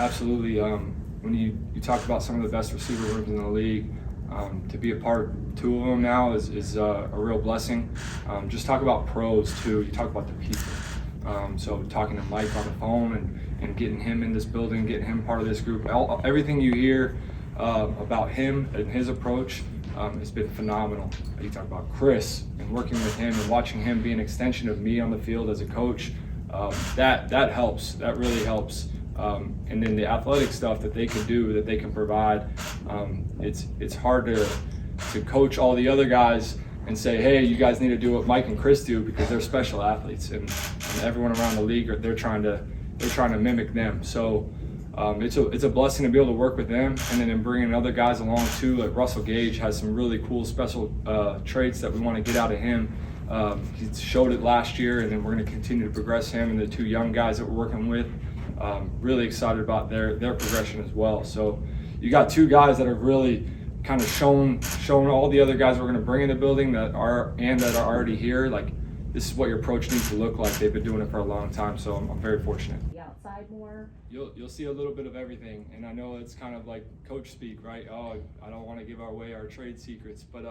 absolutely. When you talk about some of the best receiver rooms in the league, to be a part of two of them now is a real blessing. Just talk about pros too. You talk about the people. So talking to Mike on the phone and getting him in this building, getting him part of this group. Everything you hear about him and his approach has been phenomenal. You talk about Chris and working with him and watching him be an extension of me on the field as a coach. That helps. That really helps. And then the athletic stuff that they can do, that they can provide, it's hard to coach all the other guys and say, hey, you guys need to do what Mike and Chris do, because they're special athletes, and everyone around the league they're trying to mimic them. So it's a blessing to be able to work with them, and then in bringing other guys along too. Like Russell Gage has some really cool special traits that we want to get out of him. He showed it last year, and then we're going to continue to progress him and the two young guys that we're working with. Really excited about their progression as well. So you got two guys that have really kind of shown all the other guys we're going to bring in the building that are already here, like, this is what your approach needs to look like. They've been doing it for a long time, so I'm very fortunate. The outside more. You'll see a little bit of everything, and I know it's kind of like coach speak, right? Oh, I don't want to give away our trade secrets, but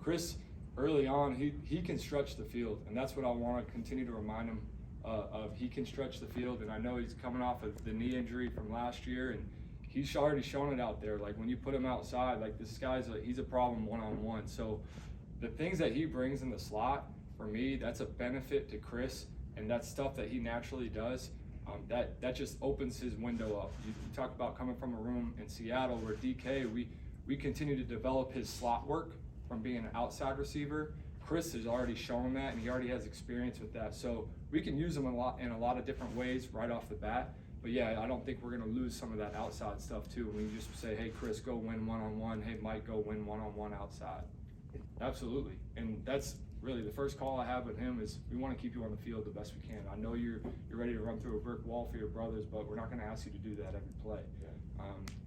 Chris, early on, he can stretch the field, and that's what I want to continue to remind him of. He can stretch the field, and I know he's coming off of the knee injury from last year, and he's already shown it out there. Like, when you put him outside, like, this guy's he's a problem one-on-one. So the things that he brings in the slot, for me, that's a benefit to Chris, and that's stuff that he naturally does. That just opens his window up. You talk about coming from a room in Seattle where DK, we continue to develop his slot work from being an outside receiver. Chris has already shown that, and he already has experience with that. So we can use him in a lot of different ways right off the bat. But yeah, I don't think we're going to lose some of that outside stuff too. When you just say, hey, Chris, go win one-on-one. Hey, Mike, go win one-on-one outside. Absolutely. And that's really the first call I have with him is, we want to keep you on the field the best we can. I know you're ready to run through a brick wall for your brothers, but we're not going to ask you to do that every play.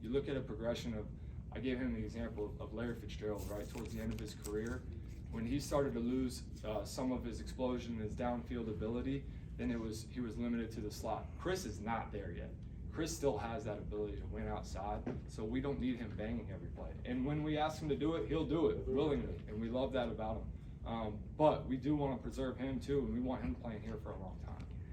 You look at a progression of, I gave him the example of Larry Fitzgerald, right, towards the end of his career. When he started to lose some of his explosion and his downfield ability, then he was limited to the slot. Chris is not there yet. Chris still has that ability to win outside, so we don't need him banging every play. And when we ask him to do it, he'll do it willingly, and we love that about him. But we do want to preserve him too, and we want him playing here for a long time.